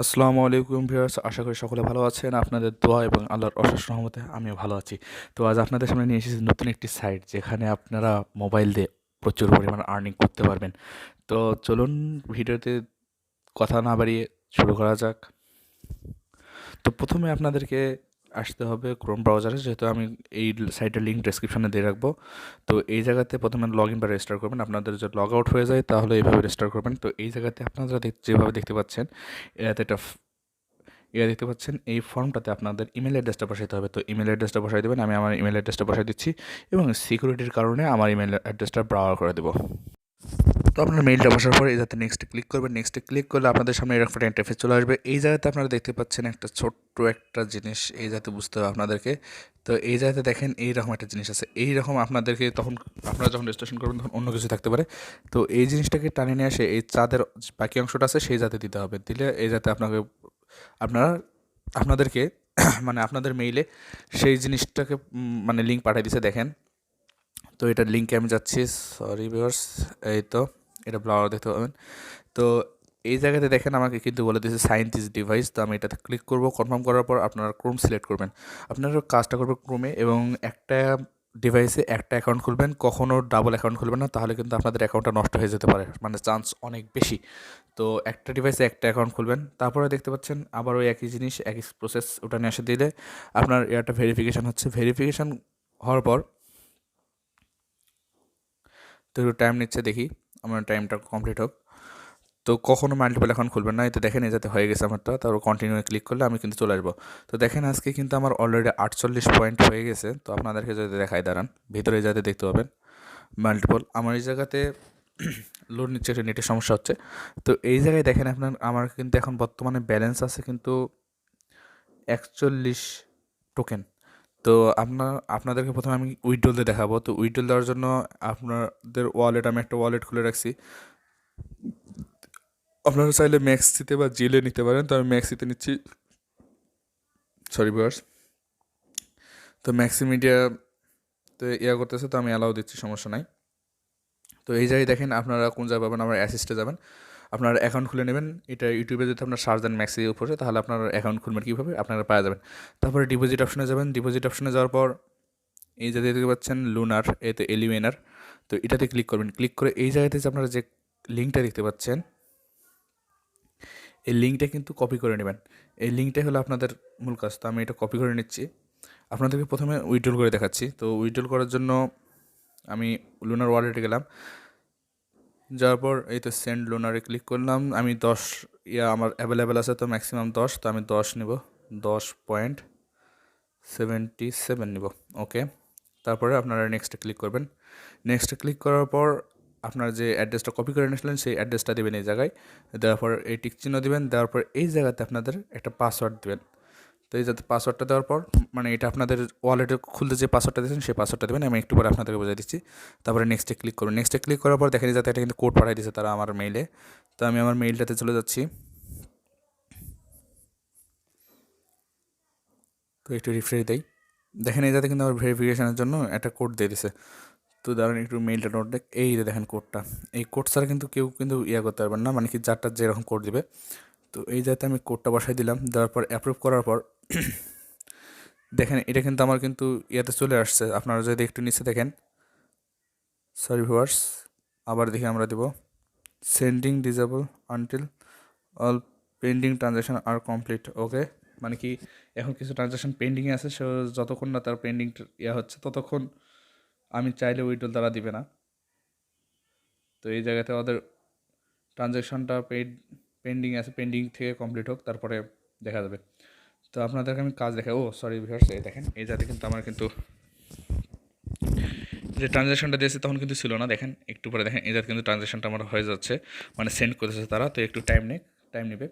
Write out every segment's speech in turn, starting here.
আসসালামু আলাইকুম ভিউয়ার্স, আশা করি সকলে ভালো আছেন। আপনাদের দোয়া এবং আল্লাহর অশেষ রহমতে আমিও ভালো আছি। তো আজ আপনাদের সামনে নিয়ে এসেছি নতুন একটি সাইট, যেখানে আপনারা মোবাইল দিয়ে প্রচুর পরিমাণ আর্নিং করতে পারবেন। তো চলুন ভিডিওতে কথা না বাড়িয়ে শুরু করা যাক। তো প্রথমে আপনাদেরকে আসতে হবে ক্রোম ব্রাউজারে, যেহেতু আমি এই সাইটের লিঙ্ক ডেসক্রিপশনে দিয়ে রাখবো। তো এই জায়গাতে প্রথমে লগ ইন বা রেজিস্টার করবেন। আপনাদের যদি লগ আউট হয়ে যায় তাহলে এইভাবে রেজিস্টার করবেন। তো এই জায়গাতে আপনারা যেভাবে দেখতে পাচ্ছেন, এটাতে একটা দেখতে পাচ্ছেন, এই ফর্মটাতে আপনাদের ইমেল অ্যাড্রেসটা বসাইতে হবে। তো ইমেল অ্যাড্রেসটা বসাই দেবেন। আমি আমার ইমেল অ্যাড্রেসটা বসাই দিচ্ছি এবং সিকিউরিটির কারণে আমার ইমেল অ্যাড্রেসটা ব্রাউজার করে দেবো। তো আপনার মেইলটা বসার পরে এই যাতে নেক্সটে ক্লিক করবেন। নেক্সটে ক্লিক করলে আপনাদের সামনে এরকম একটা ইন্টারফেস চলে আসবে। এই জায়গাতে আপনারা দেখতে পাচ্ছেন একটা ছোট্ট একটা জিনিস, এই যাতে বুঝতে হবে আপনাদেরকে। তো এই জায়গাতে দেখেন এইরকম একটা জিনিস আছে। এইরকম আপনাদেরকে তখন আপনারা যখন রেজিস্ট্রেশন করবেন তখন অন্য কিছু থাকতে পারে। তো এই জিনিসটাকে টানে নিয়ে আসে এই চাঁদের বাকি অংশটা আছে সেই যাতে দিতে হবে। দিলে এই যাতে আপনারা আপনাদেরকে মানে আপনাদের মেইলে সেই জিনিসটাকে মানে লিঙ্ক পাঠিয়ে দিছে দেখেন। তো এটার লিঙ্কে আমি যাচ্ছি, সরি ভিউয়ার্স, এই তো এটা ব্লাউজার দেখতে পাবেন। তো এই জায়গাতে দেখেন আমাকে কিন্তু বলে দিয়েছে সাইন দিস ডিভাইস। তো আমি এটাতে ক্লিক করব। কনফার্ম করার পর আপনারা ক্রোম সিলেক্ট করবেন। আপনারা কাজটা করবেন ক্রোমে, এবং একটা ডিভাইসে একটা অ্যাকাউন্ট খুলবেন, কখনও ডাবল অ্যাকাউন্ট খুলবেন না, তাহলে কিন্তু আপনাদের অ্যাকাউন্টটা নষ্ট হয়ে যেতে পারে, মানে চান্স অনেক বেশি। তো একটা ডিভাইসে একটা অ্যাকাউন্ট খুলবেন। তারপরে দেখতে পাচ্ছেন আবার ওই একই জিনিস, একই প্রসেস, ওটা নিয়ে এসে দিলে আপনার একটা ভেরিফিকেশান হচ্ছে। ভেরিফিকেশান হওয়ার পর তো একটু টাইম নিচ্ছে, দেখি আমার টাইমটা কমপ্লিট হোক। তো কখনো মাল্টিপল অ্যাকাউন্ট খুলবেন না। এতে দেখেন এই যাতে হয়ে গেছে আমারটা। তারপর কন্টিনিউ ক্লিক করলে আমি কিন্তু চলে আসবো। তো দেখেন আজকে কিন্তু আমার অলরেডি 48 পয়েন্ট হয়ে গেছে। তো আপনাদেরকে যদি দেখাই, দাঁড়ান, ভিতরে যাতে দেখতে পাবেন মাল্টিপল। আমার এই জায়গাতে লোড নিচ্ছে, একটা নেটের সমস্যা হচ্ছে। তো এই জায়গায় দেখেন আমার কিন্তু এখন বর্তমানে ব্যালেন্স আছে কিন্তু 41 টোকেন। তো আপনাদেরকে প্রথমে আমি উইথড্রল দিয়ে দেখাবো। তো উইথড্রল দেওয়ার জন্য আপনাদের আমি একটা ওয়ালেট খুলে রাখছি। আপনারা চাইলে ম্যাক্সিতে বা জিলে নিতে পারেন। তো আমি ম্যাক্সিতে নিচ্ছি, সরি ভিউয়ার্স। তো ম্যাক্সি মিডিয়া তো করতেছে, তো আমি অ্যালাউ দিচ্ছি, সমস্যা নাই। তো এই জায়গায় দেখেন আপনারা কোন জায়গায় পাবেন, আমার অ্যাসিস্টে যাবেন, আপনার অ্যাকাউন্ট খুলে নেবেন। এটা ইউটিউবে যদি আপনার সার্চ দেন ম্যাক্সির উপরে, তাহলে আপনার অ্যাকাউন্ট খুলবেন কীভাবে আপনারা পাওয়া যাবেন। তারপরে ডিপোজিট অপশনে যাবেন। ডিপোজিট অপশনে যাওয়ার পর এই যে দেখতে পাচ্ছেন লুনার, এতে এলিমেনার, তো এটাতে ক্লিক করবেন। ক্লিক করে এই জায়গাতে যে আপনারা যে লিঙ্কটা দেখতে পাচ্ছেন, এই লিঙ্কটা কিন্তু কপি করে নেবেন। এই লিঙ্কটাই হলো আপনাদের মূল কাজ। তো আমি এটা কপি করে নিচ্ছি। আপনাদেরকে প্রথমে উইথড্রল করে দেখাচ্ছি। তো উইথড্রল করার জন্য আমি লুনার ওয়ালেটে গেলাম। যাওয়ার পর এই তো সেন্ড লুনারে ক্লিক করলাম। আমি 10 আমার অ্যাভেলেবেল আছে, তো ম্যাক্সিমাম 10। তো আমি 10 নেব, 10.77 নেব। ওকে। তারপরে আপনারা নেক্সটে ক্লিক করবেন। নেক্সটে ক্লিক করার পর আপনার যে অ্যাড্রেসটা কপি করে নিয়েছিলেন সেই অ্যাড্রেসটা দেবেন এই জায়গায়। দেওয়ার পর এই টিক চিহ্ন দেবেন। দেওয়ার পর এই জায়গাতে আপনাদের একটা পাসওয়ার্ড দেবেন। তো এই যাতে পাসওয়ার্ডটা দেওয়ার পর, মানে এটা আপনাদের ওয়ালেটে খুলতে যে পাসওয়ার্ডটা দিয়েছেন সেই পাসওয়ার্ডটা দেবেন। আমি একটু পরে আপনাদেরকে বোঝাই দিচ্ছি। তারপরে নেক্সটে ক্লিক করুন। নেক্সটে ক্লিক করার পর দেখেন যাতে এটা কিন্তু কোড পাঠিয়ে দিয়েছে তারা আমার মেইলে। তো আমি আমার মেইলটাতে চলে যাচ্ছি। তো একটু রিফ্রেশ দেই। দেখেন এই যাতে কিন্তু আমার ভেরিফিকেশনের জন্য একটা কোড দিয়ে দিছে। তো দাঁড়ান একটু মেইলটা নোট দেখ। এই যে দেখেন কোডটা, এই কোড ছাড়া কিন্তু কেউ কিন্তু করতে পারবেন না, মানে কি যারটা যেরকম কোড দিবে। তো এই যাতে আমি কোডটা বসাই দিলাম। দেওয়ার পর অ্যাপ্রুভ করার পর দেখেন এটা কিন্তু আমার কিন্তু চলে আসছে। আপনারা যদি একটু নিচে দেখেন, সরি ভিউয়ার্স, আবার দেখি আমরা দেব sending disable until all pending transaction are complete. Okay, মানে কি এখন কিছু ট্রানজ্যাকশন পেন্ডিংয়ে আছে, সো যতক্ষণ না তার পেন্ডিং হচ্ছে ততক্ষণ আমি চাইলে উইথড্রল তারা দিবে না। তো এই জায়গাতে ওদের ট্রানজ্যাকশনটা পেন্ডিং আছে, পেন্ডিং থেকে কমপ্লিট হোক, তারপরে দেখা যাবে। তো আপনাদেরকে আমি কাজ দেখাই। সরি ভিউয়ার্স, এই দেখেন এই যাতে কিন্তু আমার কিন্তু যে ট্রানজ্যাকশনটা দিয়েছে তখন কিন্তু ছিল না। দেখেন একটু পরে দেখেন এই যাতে কিন্তু ট্রানজ্যাকশনটা আমার হয়ে যাচ্ছে, মানে সেন্ড করতেছে তারা। তো একটু টাইম নেবে।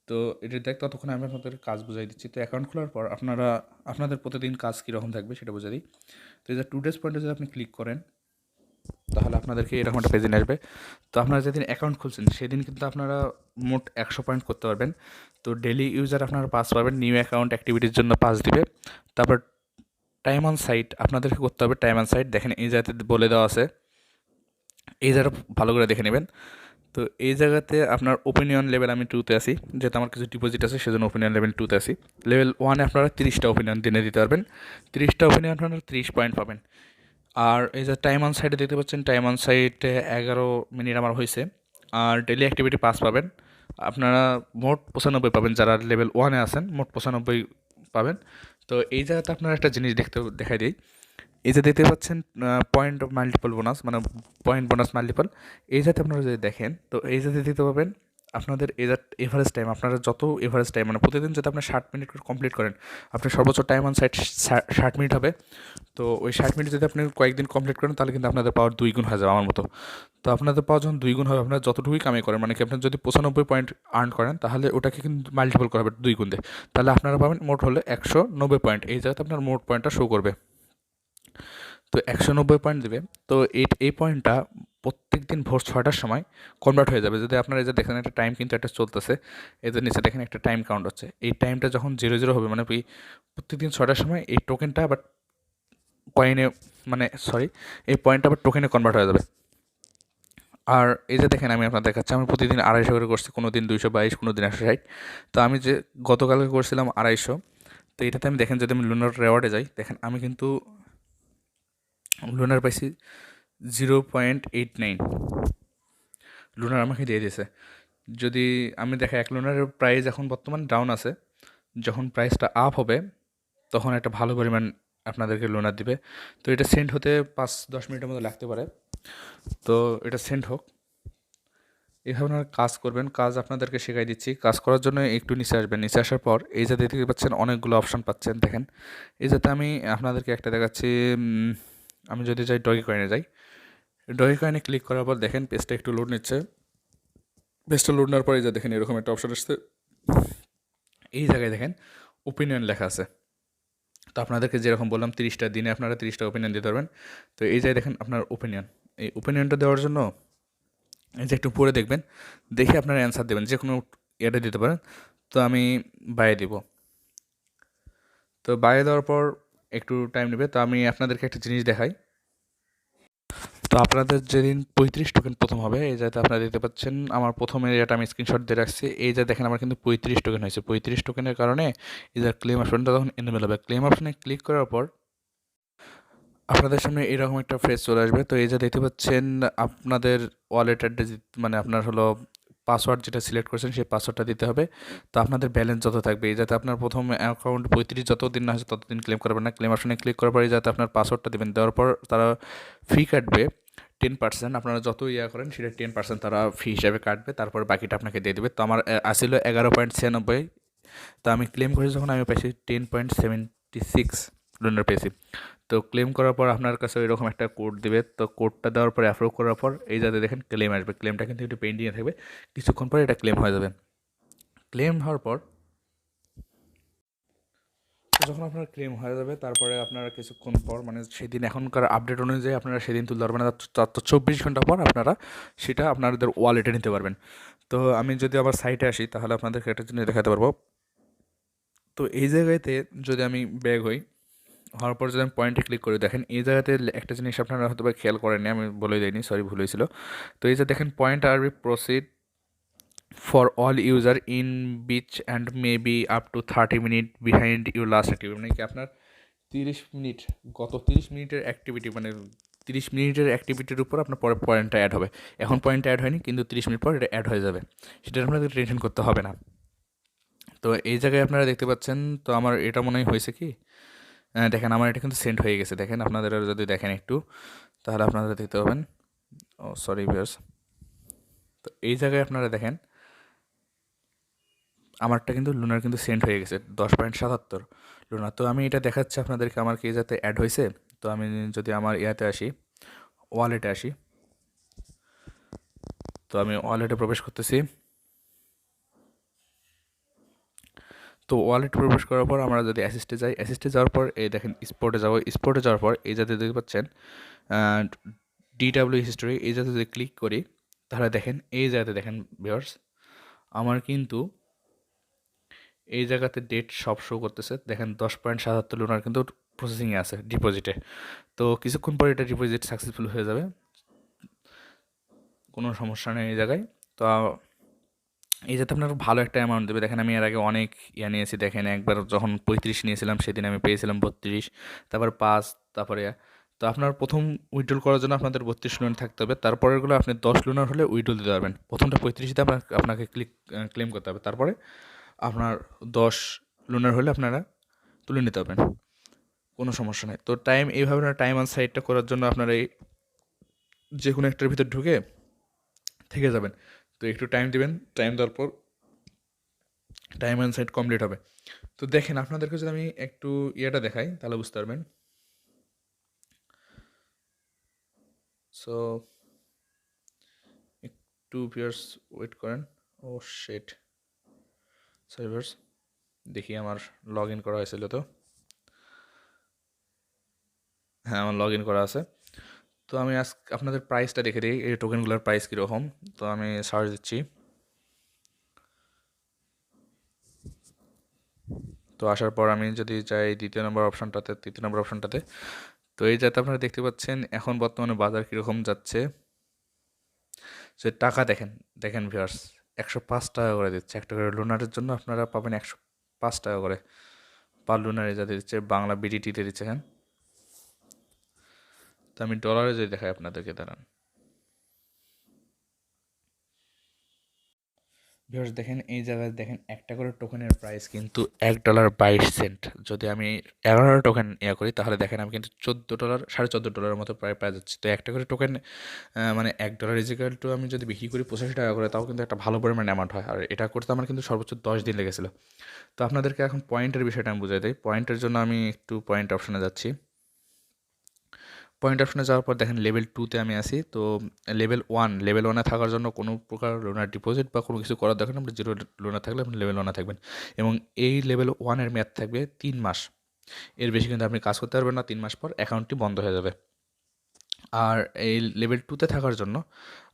তো এটা ততক্ষণ আমি আপনাদের কাজ বুঝাই দিচ্ছি। তো অ্যাকাউন্ট খোলার পর আপনাদের প্রতিদিন কাজ কীরকম থাকবে সেটা বুঝাই দিই। তো এই যে 2 ডেজ পয়েন্টে যদি আপনি ক্লিক করেন, তাহলে আপনাদেরকে এরকম একটা পেজে আসবে। তো আপনারা যেদিন অ্যাকাউন্ট খুলছেন সেদিন কিন্তু আপনারা মোট 100 পয়েন্ট করতে পারবেন। তো ডেলি ইউজার আপনারা পাস পাবেন, নিউ অ্যাকাউন্ট অ্যাক্টিভিটির জন্য পাস দিবে। তারপর টাইম অন সাইট আপনাদেরকে করতে হবে। টাইম অন সাইট দেখেন এই জায়গাতে বলে দেওয়া আছে, এই জায়গাটা ভালো করে দেখে নেবেন। তো এই জায়গাতে আপনার ওপিনিয়ন লেভেল আমি 2-তে আছি, যেহেতু আমার কিছু ডিপোজিট আছে সেজন্য ওপিনিয়ন লেভেল 2-তে আছি। লেভেল 1-এ আপনারা 30টা ওপিনিয়ন দিনে দিতে পারবেন, 30টা ওপিনিয়ন আপনারা 30 পয়েন্ট পাবেন। আর এই যে টাইম অন সাইটে দেখতে পাচ্ছেন, টাইম অন সাইটে 11 মিনিট আমার হয়েছে। আর ডেলি অ্যাক্টিভিটি পাস পাবেন আপনারা, মোট 95 পাবেন। যারা লেভেল 1-এ আছেন মোট 95 পাবেন। তো এই জায়গাতে আপনারা একটা জিনিস দেখাই দিই। এই যে দেখতে পাচ্ছেন পয়েন্ট মাল্টিপল বোনাস, মানে পয়েন্ট বোনাস মাল্টিপল, এই যাতে আপনারা যদি দেখেন, তো এই যাতে দিতে পারবেন আপনাদের এই যে এভারেজ টাইম, আপনারা যত এভারেজ টাইম মানে প্রতিদিন যদি আপনি 60 মিনিট করে কমপ্লিট করেন, আপনার সর্বোচ্চ টাইম অন সাইট 60 মিনিট হবে। তো ওই 60 মিনিট যদি আপনি কয়েকদিন কমপ্লিট করেন, তাহলে কিন্তু আপনাদের পাওয়ার 2 গুণ হয়ে যাবে আমার মতো। তো আপনাদের পাওয়ার যখন 2 গুণ হবে, আপনারা যতটুকুই কামাই করেন, মানে কি আপনার যদি 95 পয়েন্ট আর্ন করেন, তাহলে ওটাকে কিন্তু মাল্টিপল করা হবে 2 গুণ দিয়ে, তাহলে আপনারা পাবেন মোট হলে 190 পয়েন্ট। এই জায়গাতে আপনার মোট পয়েন্টটা শো করবে। তো 190 পয়েন্ট দেবে। তো এই পয়েন্টটা প্রত্যেক দিন ভোর 6টার সময় কনভার্ট হয়ে যাবে। যদি আপনারা এই যে দেখেন একটা টাইম কিন্তু একটা চলতেছে, এদের নিচে দেখেন একটা টাইম কাউন্ট হচ্ছে, এই টাইমটা যখন 00 হবে, মানে কি প্রত্যেকদিন 6টার সময় এই টোকেনটা আবার কয়েনে, মানে সরি, এই পয়েন্টটা আবার টোকেনে কনভার্ট হয়ে যাবে। আর এই যে দেখেন আমি আপনার দেখাচ্ছি, আমি প্রতিদিন 250 করে করছি, কোনো দিন 222, কোনো দিন 160। তো আমি যে গতকালকে করছিলাম 250। তো এটাতে আমি দেখেন, যদি আমি লুনার রেওয়ার্ডে যাই, দেখেন আমি কিন্তু লুনার পাইছি 0.89 লুনার আমাকে দিয়ে দিয়েছে। যদি আমি দেখা, এক লুনারের প্রাইস এখন বর্তমান ডাউন আছে, যখন প্রাইসটা আপ হবে তখন একটা ভালো পরিমাণ আপনাদেরকে লুনার দিবে। তো এটা সেন্ড হতে 5-10 মিনিটের মতো লাগতে পারে। তো এটা সেন্ড হোক, এভাবে আপনারা কাজ করবেন। কাজ আপনাদেরকে শেখাই দিচ্ছি। কাজ করার জন্য একটু নিচে আসবেন, নিচে আসার পর এই যে দেখতে পাচ্ছেন অনেকগুলো অপশান পাচ্ছেন, দেখেন। এই যাতে আমি আপনাদেরকে একটা দেখাচ্ছি, আমি যদি যাই ডগি কয়েনে যাই, ডগি কয়েনে ক্লিক করার পর দেখেন পেজটা একটু লোড নিচ্ছে। পেজটা লোড নেওয়ার পরে যা দেখেন এরকম একটা অপশন আসছে, এই জায়গায় দেখেন ওপিনিয়ন লেখা আছে। তো আপনাদেরকে যেরকম বললাম 30টা দিনে আপনারা 30টা ওপিনিয়ন দিতে পারবেন। তো এই জায়গায় দেখেন আপনার ওপিনিয়ন, এই ওপিনিয়নটা দেওয়ার জন্য এই যে একটু পরে দেখবেন, দেখে আপনারা অ্যান্সার দেবেন, যে কোনো এটা দিতে পারেন। তো আমি বাইয়ে দিব। তো বাইয়ে দেওয়ার পর একটু টাইম নেবে। তো আমি আপনাদেরকে একটা জিনিস দেখাই। তো আপনাদের যেদিন 35 টোকেন প্রথম হবে, এই যাতে আপনারা দেখতে পাচ্ছেন আমার প্রথম এরিয়াটা আমি স্ক্রিনশট দিয়ে রাখছি। এই যে দেখেন আমার কিন্তু 35 টোকেন হয়েছে। 35 টোকেনের কারণে এই যে ক্লেম অপশনটা তখন এনেবেল হবে। ক্লেম অপশনে ক্লিক করার পর আপনাদের সামনে এরকম একটা ফেজ চলে আসবে। তো এই যে দেখতে পাচ্ছেন আপনাদের ওয়ালেট অ্যাড্রেস, মানে আপনার হলো পাসওয়ার্ড যেটা সিলেক্ট করেছেন সেই পাসওয়ার্ডটা দিতে হবে। তো আপনাদের ব্যালেন্স যত থাকবে, এই যাতে আপনার প্রথম অ্যাকাউন্ট 35 যতদিন না হয়েছে ততদিন ক্লেম করবেন না। ক্লেম অপশনে ক্লিক করার পরে যাতে আপনার পাসওয়ার্ডটা দেবেন, দেওয়ার পর তারা ফি কাটবে 10%। আপনারা যত করেন সেটা 10% তারা ফি হিসাবে কাটবে, তারপর বাকিটা আপনাকে দিয়ে দেবে। তো আমার আসিল 11.96। তো আমি ক্লেম করেছি যখন আমি পেয়েছি 10.76 ডলার পেয়েছি। তো ক্লেম করার পর আপনার কাছে এরকম একটা কোড দেবে। তো কোডটা দেওয়ার পর অ্যাপ্রুভ করার পর এই যাতে দেখেন ক্লেম আসবে। ক্লেমটা কিন্তু একটু পেন্ডিংয়ে থাকবে, কিছুক্ষণ পর এটা ক্লেম হয়ে যাবে। ক্লেম হওয়ার পর যখন আপনার ক্লেম হয়ে যাবে, তারপরে আপনারা কিছুক্ষণ পর, মানে সেদিন এখনকার আপডেট অনুযায়ী আপনারা সেদিন তুলতে পারবেন না, তো 24 ঘন্টা পর আপনারা সেটা আপনাদের ওয়ালেটে নিতে পারবেন। তো আমি যদি আবার সাইটে আসি, তাহলে আপনাদেরকে একটা জিনিস দেখাতে পারবো। তো এই জায়গাতে যদি আমি ব্যাক হই, হওয়ার পর যদি আমি পয়েন্টে ক্লিক করি, দেখেন এই জায়গাতে একটা জিনিস আপনারা হয়তো বা খেয়াল করেননি, আমি বলে দিইনি, সরি ভুল হয়েছিল। তো এই যে দেখেন point are be proceed for all user in which and may be up to 30 minute behind your last activity, মানে কি আপনার 30 মিনিট, গত 30 মিনিটের অ্যাক্টিভিটি, মানে 30 মিনিটের অ্যাক্টিভিটির উপর আপনার পরে পয়েন্টটা অ্যাড হবে। এখন পয়েন্টটা অ্যাড হয়নি, কিন্তু 30 মিনিট পর এটা অ্যাড হয়ে যাবে, সেটা আপনাদের টেনশন করতে হবে না। তো এই জায়গায় আপনারা দেখতে পাচ্ছেন, তো আমার এটা মনে হয় হয়েছে কি, দেখেন আমার এটা কিন্তু সেন্ড হয়ে গেছে। দেখেন আপনাদের যদি দেখেন একটু, তাহলে আপনারা দেখতে পাবেন। ও সরি ভিউয়ার্স, তো এই জায়গায় আপনারা দেখেন আমারটা কিন্তু লুনার কিন্তু সেন্ড হয়ে গেছে 10.77 লুনার। তো আমি এটা দেখাচ্ছি আপনাদেরকে আমার কি যাতে অ্যাড হয়েছে। তো আমি যদি আমার ইয়াতে আসি, ওয়ালেটে আসি, তো আমি ওয়ালেটে প্রবেশ করতেছি। তো ওয়ালেটে প্রবেশ করার পর আমরা যদি অ্যাসিস্টে যাই, অ্যাসিস্টে যাওয়ার পর এই দেখেন স্পোর্টে যাবো। স্পোর্টে যাওয়ার পর এই যাতে দেখতে পাচ্ছেন ডিডাব্লিউ হিস্টোরি, এই যাতে যদি ক্লিক করি, তাহলে দেখেন এই জায়গাতে দেখেন ভিউয়ার্স আমার কিন্তু এই জায়গাতে ডেট সব শো করতেছে। দেখেন 10.77 লুনার কিন্তু প্রসেসিংয়ে আছে ডিপোজিটে। তো কিছুক্ষণ পরে এটা ডিপোজিট সাকসেসফুল হয়ে যাবে, কোনো সমস্যা নেই এই জায়গায়। তো এই যাতে আপনার ভালো একটা অ্যামাউন্ট দেবে। দেখেন আমি এর আগে অনেক নিয়েছি। দেখেন একবার যখন 35 নিয়েছিলাম সেদিন আমি পেয়েছিলাম 32, তারপর 5, তারপরে তো আপনার প্রথম উইথড্রল করার জন্য আপনাদের 32 লুনার থাকতে হবে। তারপরেরগুলো আপনি 10 লুনার হলে উইথড্রল দিতে পারবেন। প্রথমটা 35 দিয়ে আপনাকে ক্লেম করতে হবে। তারপরে আপনার 10 লুনার হলে আপনারা তুলে নিতে পারবেন, কোনো সমস্যা নেই। তো এইভাবে টাইম অন সাইটটা করার জন্য আপনারা এই যে কোনো একটার ভিতর ঢুকে থেকে যাবেন। তো একটু টাইম দিবেন, টাইম দেওয়ার পর টাইম অ্যান্ড সাইট কমপ্লিট হবে। তো দেখেন আপনাদেরকে যদি আমি একটু দেখাই তাহলে বুঝতে পারবেন। সো একটু ভিউয়ার্স ওয়েট করেন। ও শিট, সরি ভিউয়ার্স, দেখি আমার লগ ইন করা হয়েছিল। তো হ্যাঁ, আমার লগ ইন করা আছে। তো আমি আপনাদের প্রাইসটা দেখে দিই, এই টোকেনগুলোর প্রাইস কীরকম। তো আমি সার্চ দিচ্ছি। তো আসার পর আমি যদি যাই তৃতীয় নম্বর অপশানটাতে, তো এই যাতে আপনারা দেখতে পাচ্ছেন এখন বর্তমানে বাজার কীরকম যাচ্ছে। সে টাকা দেখেন, দেখেন ভিউয়ার্স, 105 টাকা করে দিচ্ছে একটা করে লুনারের জন্য। আপনারা পাবেন 105 টাকা করে পার লুনারে যাতে দিচ্ছে, বাংলা বিডিটিতে দিচ্ছে। হ্যাঁ, তো আমি ডলারে যদি দেখাই আপনাদেরকে, দাঁড়ান ভিউয়ার্স, দেখেন এই জায়গায় দেখেন একটা করে টোকেনের প্রাইস কিন্তু $1.22। যদি আমি 11 টোকেন করি তাহলে দেখেন আমি কিন্তু $14, $14.5 মতো প্রায় পাওয়া যাচ্ছে। তো একটা করে টোকেন মানে $1 ইজিক্যাল টু আমি যদি বিক্রি করি 85 টাকা করে, তাও কিন্তু একটা ভালো পরিমাণ অ্যামাউন্ট হয়। আর এটা করতে আমার কিন্তু সর্বোচ্চ 10 দিন লেগেছিলো। তো আপনাদেরকে এখন পয়েন্টের বিষয়টা আমি বুঝাই দিই। পয়েন্টের জন্য আমি একটু পয়েন্ট অপশনে যাচ্ছি। পয়েন্ট অপশনে যাওয়ার পর দেখেন লেভেল 2তে আমি আছি। তো লেভেল 1-এ থাকার জন্য কোনো প্রকার লোনার ডিপোজিট বা কোনো কিছু করার দরকার নেই। আপনি 0 লোনার থাকলে আপনি লেভেল 1-এ থাকবেন, এবং এই লেভেল 1-এর মেয়াদ থাকবে 3 মাস। এর বেশি কিন্তু আপনি কাজ করতে পারবেন না। 3 মাস পর অ্যাকাউন্টটি বন্ধ হয়ে যাবে। আর এই লেভেল 2-তে থাকার জন্য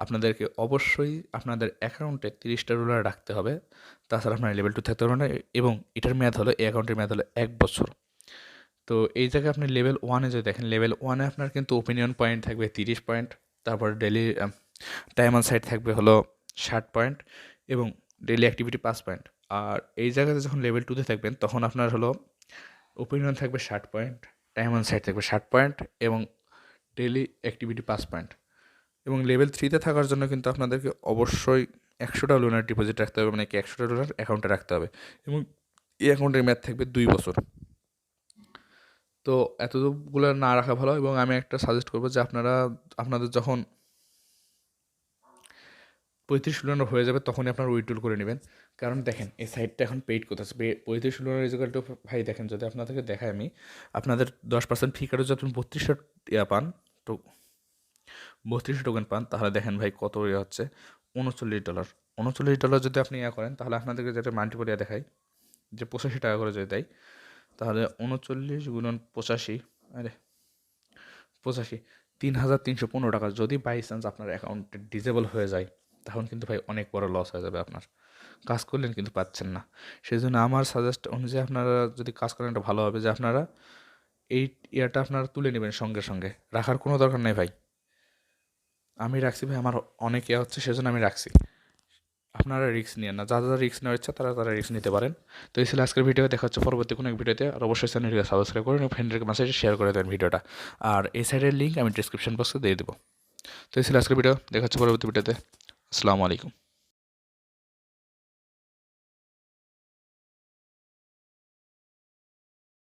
আপনাদেরকে অবশ্যই আপনাদের অ্যাকাউন্টে 30টা ডলার রাখতে হবে, তাছাড়া আপনার লেভেল 2 থাকতে পারবেন না। এবং এটার মেয়াদ হলো, এই অ্যাকাউন্টের মেয়াদ হলো 1 বছর। তো এই জায়গায় আপনি লেভেল 1-এ যদি দেখেন, লেভেল 1-এ আপনার কিন্তু ওপিনিয়ন পয়েন্ট থাকবে 30 পয়েন্ট, তারপর ডেলি টাইম অন সাইট থাকবে হলো 60 পয়েন্ট, এবং ডেলি অ্যাক্টিভিটি 5 পয়েন্ট। আর এই জায়গাতে যখন লেভেল 2-তে থাকবেন তখন আপনার হলো ওপিনিয়ন থাকবে 60 পয়েন্ট, টাইম অন সাইট থাকবে 60 পয়েন্ট, এবং ডেলি অ্যাক্টিভিটি 5 পয়েন্ট। এবং লেভেল 3-তে থাকার জন্য কিন্তু আপনাদেরকে অবশ্যই 100টা লোনার ডিপোজিট রাখতে হবে, মানে কি 100টা ডলার অ্যাকাউন্টে রাখতে হবে, এবং এই অ্যাকাউন্টের মেয়াদ থাকবে 2 বছর। তো এতগুলো না রাখা ভালো। এবং আমি একটা সাজেস্ট করবো যে আপনাদের যখন 35 ডলার হয়ে যাবে তখনই আপনার উইথড্রল করে নেবেন। কারণ দেখেন এই সাইটটা এখন পেইড করতেছে। 35 ডলার ইজিক্যাল টু, ভাই দেখেন যদি আপনাদেরকে দেখাই আমি, আপনাদের 10% ফি কাটে যদি আপনি 3200 পান, তো 3200 টোকেন পান, তাহলে দেখেন ভাই কত হচ্ছে, $39। $39 যদি আপনি করেন তাহলে আপনাদেরকে যেটা মাল্টিপল দেখাই, যে 85 টাকা করে যদি দেয়, তাহলে 39 গুণন 85, আরে 85, 3315 টাকা যদি বাই চান্স আপনার অ্যাকাউন্টে ডিজেবল হয়ে যায়, তখন কিন্তু ভাই অনেক বড় লস হয়ে যাবে আপনার। কাজ করলেন কিন্তু পাচ্ছেন না। সেই জন্য আমার সাজেস্ট অনুযায়ী আপনারা যদি কাজ করেন, এটা ভালো হবে যে আপনারা এই আপনারা তুলে নেবেন সঙ্গে সঙ্গে, রাখার কোনো দরকার নেই ভাই। আমি রাখছি ভাই, আমার অনেক হচ্ছে, সেজন্য আমি রাখছি। আপনারা রিস্ক নিয়ে না, যারা রিস্ক নেওয়ার ইচ্ছা তারা রিস্ক নিতে পারেন। তো এই ছিল আজকের ভিডিও। দেখা হচ্ছে পরবর্তী কোনো এক ভিডিওতে। আর অবশ্যই চ্যানেলটিকে সাবস্ক্রাইব করুন এবং ফ্রেন্ডের মেসেজে শেয়ার করে দেন ভিডিওটা। আর এই সাইডের লিঙ্ক আমি ডিসক্রিপশন বক্সে দিয়ে দেবো। তো এই ছিল আজকের ভিডিও। দেখা হচ্ছে পরবর্তী ভিডিওতে। আসসালামু আলাইকুম।